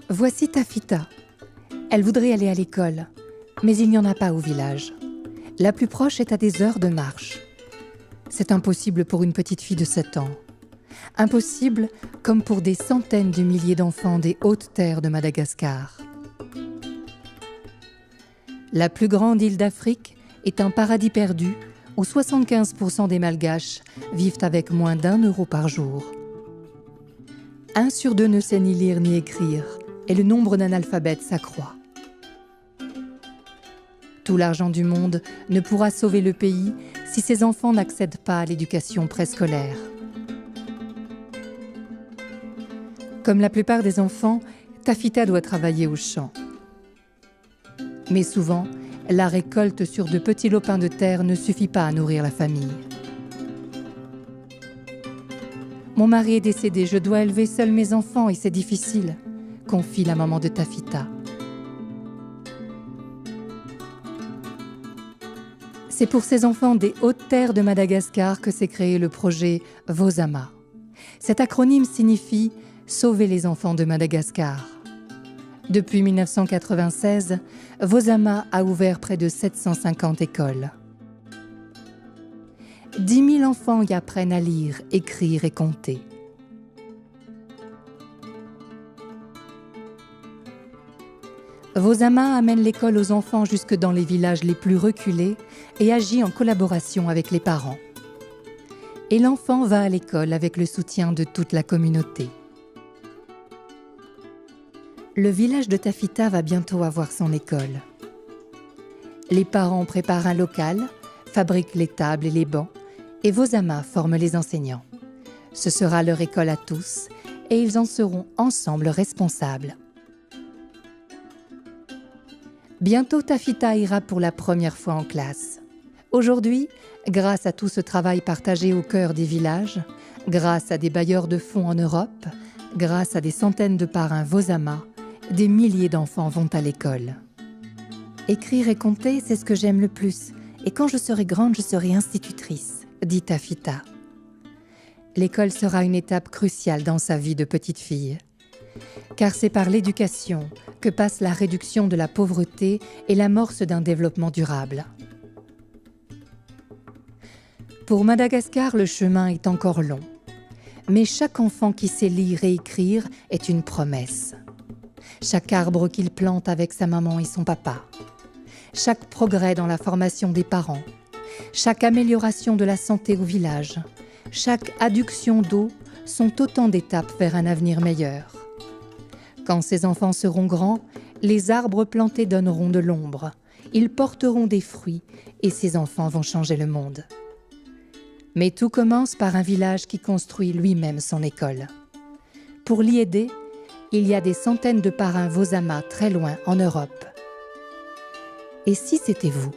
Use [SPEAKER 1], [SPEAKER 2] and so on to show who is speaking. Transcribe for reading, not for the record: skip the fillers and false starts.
[SPEAKER 1] Voici Tafita. Elle voudrait aller à l'école, mais il n'y en a pas au village. La plus proche est à des heures de marche. C'est impossible pour une petite fille de 7 ans. Impossible comme pour des centaines de milliers d'enfants des hautes terres de Madagascar. La plus grande île d'Afrique est un paradis perdu où 75% des Malgaches vivent avec moins d'1 € par jour. 1 sur 2 ne sait ni lire ni écrire et le nombre d'analphabètes s'accroît. Tout l'argent du monde ne pourra sauver le pays si ses enfants n'accèdent pas à l'éducation préscolaire. Comme la plupart des enfants, Tafita doit travailler au champ. Mais souvent, la récolte sur de petits lopins de terre ne suffit pas à nourrir la famille. « Mon mari est décédé, je dois élever seule mes enfants et c'est difficile », confie la maman de Tafita. C'est pour ces enfants des hautes terres de Madagascar que s'est créé le projet Vosama. Cet acronyme signifie « Sauver les enfants de Madagascar ». Depuis 1996, Vosama a ouvert près de 750 écoles. 10 000 enfants y apprennent à lire, écrire et compter. Vosama amène l'école aux enfants jusque dans les villages les plus reculés et agit en collaboration avec les parents. Et l'enfant va à l'école avec le soutien de toute la communauté. Le village de Tafita va bientôt avoir son école. Les parents préparent un local, fabriquent les tables et les bancs, et Vosama forme les enseignants. Ce sera leur école à tous, et ils en seront ensemble responsables. Bientôt, Tafita ira pour la première fois en classe. Aujourd'hui, grâce à tout ce travail partagé au cœur des villages, grâce à des bailleurs de fonds en Europe, grâce à des centaines de parrains Vosama, des milliers d'enfants vont à l'école. Écrire et compter, c'est ce que j'aime le plus. Et quand je serai grande, je serai institutrice, dit Tafita. L'école sera une étape cruciale dans sa vie de petite fille. Car c'est par l'éducation que passe la réduction de la pauvreté et l'amorce d'un développement durable. Pour Madagascar, le chemin est encore long. Mais chaque enfant qui sait lire et écrire est une promesse. Chaque arbre qu'il plante avec sa maman et son papa. Chaque progrès dans la formation des parents. Chaque amélioration de la santé au village. Chaque adduction d'eau sont autant d'étapes vers un avenir meilleur. Quand ces enfants seront grands, les arbres plantés donneront de l'ombre. Ils porteront des fruits et ces enfants vont changer le monde. Mais tout commence par un village qui construit lui-même son école. Pour l'y aider, il y a des centaines de parrains Vosama très loin en Europe. Et si c'était vous ?